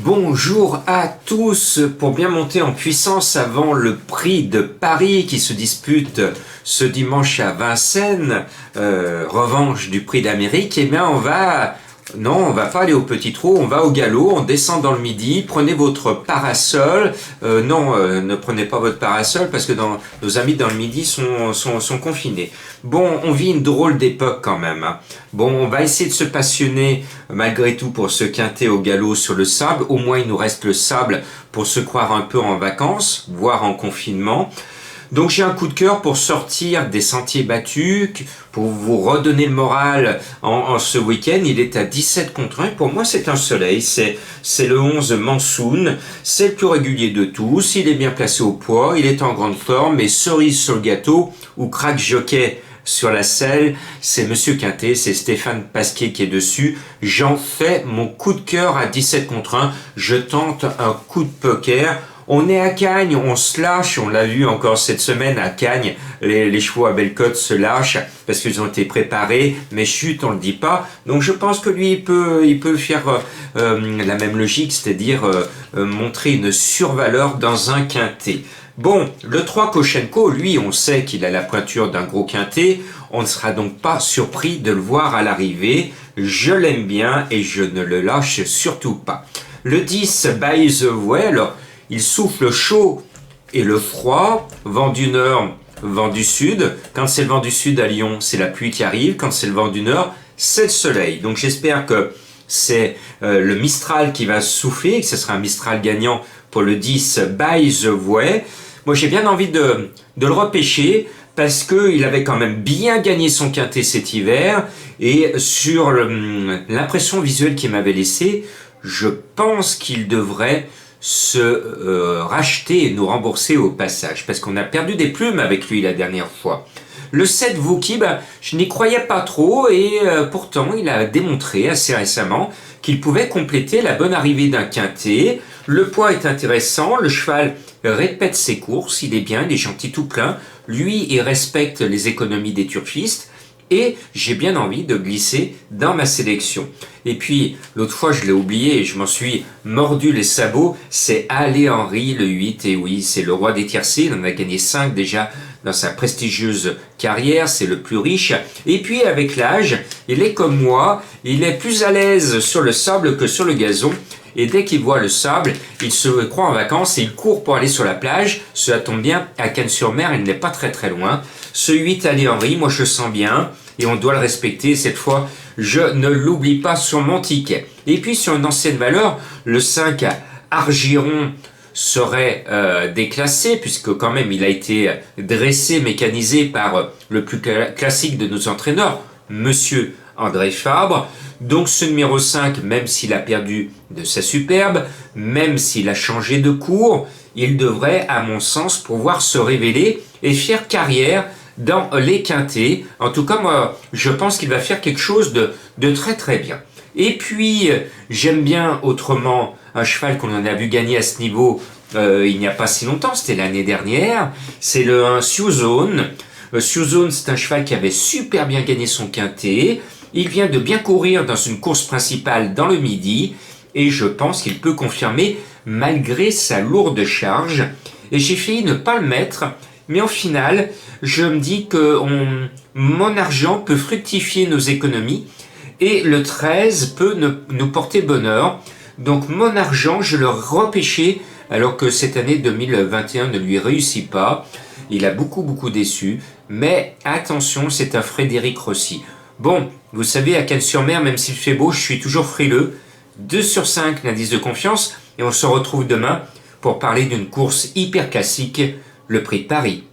Bonjour à tous. Pour bien monter en puissance avant le prix de Paris qui se dispute ce dimanche à Vincennes, revanche du prix d'Amérique, eh bien on va pas aller au petit trot, on va au galop, on descend dans le Midi, prenez votre parasol. Ne prenez pas votre parasol parce que nos amis dans le Midi sont confinés. Bon, on vit une drôle d'époque quand même, hein. Bon, on va essayer de se passionner malgré tout pour se quinter au galop sur le sable. Au moins, il nous reste le sable pour se croire un peu en vacances, voire en confinement. Donc j'ai un coup de cœur pour sortir des sentiers battus, pour vous redonner le moral en ce week-end. Il est à 17 contre 1. Pour moi, c'est un soleil. C'est le 11 Mansoun. C'est le plus régulier de tous. Il est bien placé au poids. Il est en grande forme. Et cerise sur le gâteau, ou crack jockey sur la selle, c'est Monsieur Quintet, c'est Stéphane Pasquier qui est dessus. J'en fais mon coup de cœur à 17 contre 1. Je tente un coup de poker. On est à Cagnes, on se lâche, on l'a vu encore cette semaine à Cagnes, les chevaux à Bellecote se lâchent parce qu'ils ont été préparés, mais chut, on le dit pas. Donc je pense que lui, il peut faire la même logique, c'est-à-dire montrer une survaleur dans un quintet. Bon, le 3 Koshenko, lui, on sait qu'il a la pointure d'un gros quintet, on ne sera donc pas surpris de le voir à l'arrivée. Je l'aime bien et je ne le lâche surtout pas. Le 10 By the Way, alors, il souffle chaud et le froid, vent du nord, vent du sud. Quand c'est le vent du sud à Lyon, c'est la pluie qui arrive. Quand c'est le vent du nord, c'est le soleil. Donc j'espère que c'est le Mistral qui va souffler, que ce sera un Mistral gagnant pour le 10 By the Way. Moi j'ai bien envie de le repêcher parce qu'il avait quand même bien gagné son quintet cet hiver. Et sur l'impression visuelle qu'il m'avait laissée, je pense qu'il devrait se racheter et nous rembourser au passage, parce qu'on a perdu des plumes avec lui la dernière fois. Le 7 Vuki, je n'y croyais pas trop et pourtant il a démontré assez récemment qu'il pouvait compléter la bonne arrivée d'un quintet. Le poids est intéressant, le cheval répète ses courses, il est bien, il est gentil tout plein. Lui, il respecte les économies des turfistes. Et j'ai bien envie de glisser dans ma sélection. Et puis, l'autre fois, je l'ai oublié et je m'en suis mordu les sabots. C'est Ale Henry, le 8. Et oui, c'est le roi des tiercés. Il en a gagné 5 déjà dans sa prestigieuse carrière. C'est le plus riche. Et puis, avec l'âge, il est comme moi. Il est plus à l'aise sur le sable que sur le gazon. Et dès qu'il voit le sable, il se croit en vacances et il court pour aller sur la plage. Cela tombe bien, à Cannes-sur-Mer, il n'est pas très très loin. Ce 8 Ale Henry, moi je le sens bien et on doit le respecter. Cette fois, je ne l'oublie pas sur mon ticket. Et puis sur une ancienne valeur, le 5 Argiron serait déclassé puisque quand même il a été dressé, mécanisé par le plus classique de nos entraîneurs, Monsieur André Fabre. Donc ce numéro 5, même s'il a perdu de sa superbe, même s'il a changé de cours, il devrait, à mon sens, pouvoir se révéler et faire carrière dans les quintets. En tout cas, moi, je pense qu'il va faire quelque chose de très très bien. Et puis, j'aime bien autrement un cheval qu'on en a vu gagner à ce niveau il n'y a pas si longtemps, c'était l'année dernière, c'est le 1 Siuzone. Siuzone, c'est un cheval qui avait super bien gagné son quintet. Il vient de bien courir dans une course principale dans le Midi et je pense qu'il peut confirmer malgré sa lourde charge. Et j'ai failli ne pas le mettre, mais en final, je me dis que mon argent peut fructifier nos économies et le 13 peut nous porter bonheur. Donc mon argent, je le repêchais alors que cette année 2021 ne lui réussit pas. Il a beaucoup déçu, mais attention, c'est un Frédéric Rossi. Bon, vous savez, à Cannes-sur-Mer, même s'il fait beau, je suis toujours frileux. 2 sur 5 l'indice de confiance et on se retrouve demain pour parler d'une course hyper classique, le Prix de Paris.